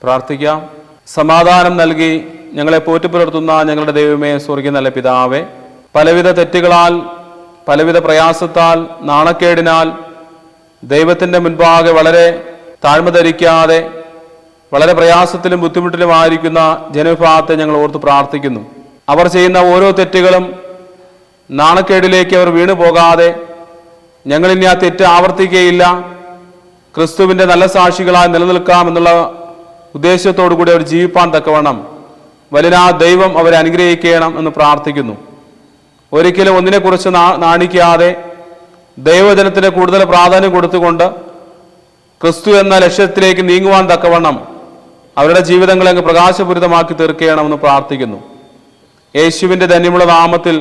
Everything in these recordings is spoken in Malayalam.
പ്രാർത്ഥിക്കാം. സമാധാനം നൽകി ഞങ്ങളെ പോറ്റിപ്പുലർത്തുന്ന ഞങ്ങളുടെ ദൈവമേ, സ്വർഗ്ഗീയ നല്ല പിതാവേ, പലവിധ തെറ്റുകളാൽ, പലവിധ പ്രയാസത്താൽ, നാണക്കേടിനാൽ ദൈവത്തിൻ്റെ മുൻപാകെ വളരെ താഴ്മ ധരിക്കാതെ വളരെ പ്രയാസത്തിലും ബുദ്ധിമുട്ടിലുമായിരിക്കുന്ന ജനവിഭാഗത്തെ ഞങ്ങൾ ഓർത്ത് പ്രാർത്ഥിക്കുന്നു. അവർ ചെയ്യുന്ന ഓരോ തെറ്റുകളും നാണക്കേടിലേക്ക് അവർ വീണു പോകാതെ ഞങ്ങളിനി ആ തെറ്റ് ആവർത്തിക്കുകയില്ല, ക്രിസ്തുവിൻ്റെ നല്ല സാക്ഷികളായി നിലനിൽക്കാം എന്നുള്ള ഉദ്ദേശത്തോടു കൂടി അവർ ജീവിപ്പാൻ തക്കവണ്ണം വലിയ ദൈവം അവരെ അനുഗ്രഹിക്കണം എന്ന് പ്രാർത്ഥിക്കുന്നു. ഒരിക്കലും ഒന്നിനെക്കുറിച്ച് നാണിക്കാതെ ദൈവജനത്തിന് കൂടുതൽ പ്രാധാന്യം കൊടുത്തുകൊണ്ട് ക്രിസ്തു എന്ന ലക്ഷ്യത്തിലേക്ക് നീങ്ങുവാൻ തക്കവണ്ണം അവരുടെ ജീവിതങ്ങളെ അങ്ങ് പ്രകാശപൂരിതമാക്കി തീർക്കണമെന്ന് പ്രാർത്ഥിക്കുന്നു. യേശുവിൻ്റെ ധന്യമുള്ള നാമത്തിൽ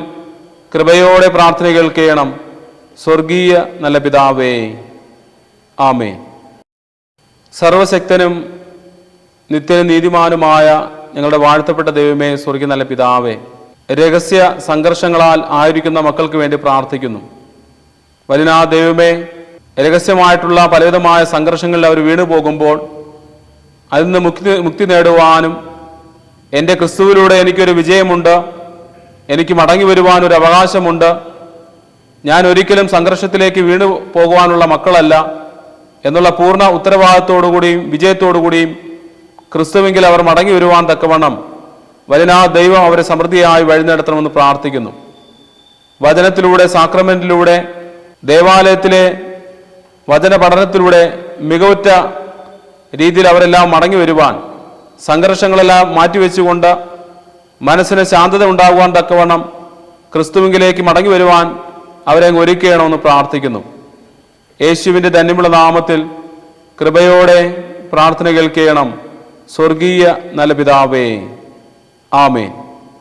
കൃപയോടെ പ്രാർത്ഥന കേൾക്കണം. സ്വർഗീയ നല്ല പിതാവേ, ആമേൻ. സർവശക്തനും നിത്യനും നീതിമാനുമായ ഞങ്ങളുടെ വാഴ്ത്തപ്പെട്ട ദൈവമേ, സ്വർഗീയ നല്ല പിതാവേ, രഹസ്യ സംഘർഷങ്ങളാൽ ആയിരിക്കുന്ന മക്കൾക്ക് വേണ്ടി പ്രാർത്ഥിക്കുന്നു. വലിയ ദൈവമേ, രഹസ്യമായിട്ടുള്ള പലവിധമായ സംഘർഷങ്ങളിൽ അവർ വീണു പോകുമ്പോൾ അതിൽ നിന്ന് മുക്തി നേടുവാനും എൻ്റെ ക്രിസ്തുവിലൂടെ എനിക്കൊരു വിജയമുണ്ട്, എനിക്ക് മടങ്ങി വരുവാനൊരു അവകാശമുണ്ട്, ഞാൻ ഒരിക്കലും സംഘർഷത്തിലേക്ക് വീണു പോകുവാനുള്ള മക്കളല്ല എന്നുള്ള പൂർണ്ണ ഉത്തരവാദിത്തോടുകൂടിയും വിജയത്തോടുകൂടിയും ക്രിസ്തുവെങ്കിൽ അവർ മടങ്ങി വരുവാൻ തക്കവണ്ണം വലിയ ദൈവം അവരെ സമൃദ്ധിയായി വഴി നടത്തണമെന്ന് പ്രാർത്ഥിക്കുന്നു. വചനത്തിലൂടെ, സാക്രമെന്റിലൂടെ, ദേവാലയത്തിലെ വചന പഠനത്തിലൂടെ മികവുറ്റ രീതിയിൽ അവരെല്ലാം മടങ്ങി വരുവാൻ, സംഘർഷങ്ങളെല്ലാം മാറ്റിവെച്ചുകൊണ്ട് മനസ്സിന് ശാന്തത ഉണ്ടാകുവാൻ തക്കവണ്ണം ക്രിസ്തുവിലേക്ക് മടങ്ങി വരുവാൻ അവരെ ഒരുക്കണമെന്ന് പ്രാർത്ഥിക്കുന്നു. യേശുവിൻ്റെ ധന്യമുള്ള നാമത്തിൽ കൃപയോടെ പ്രാർത്ഥന കേൾക്കണം. സ്വർഗീയ നല്ല പിതാവേ, ആമേൻ.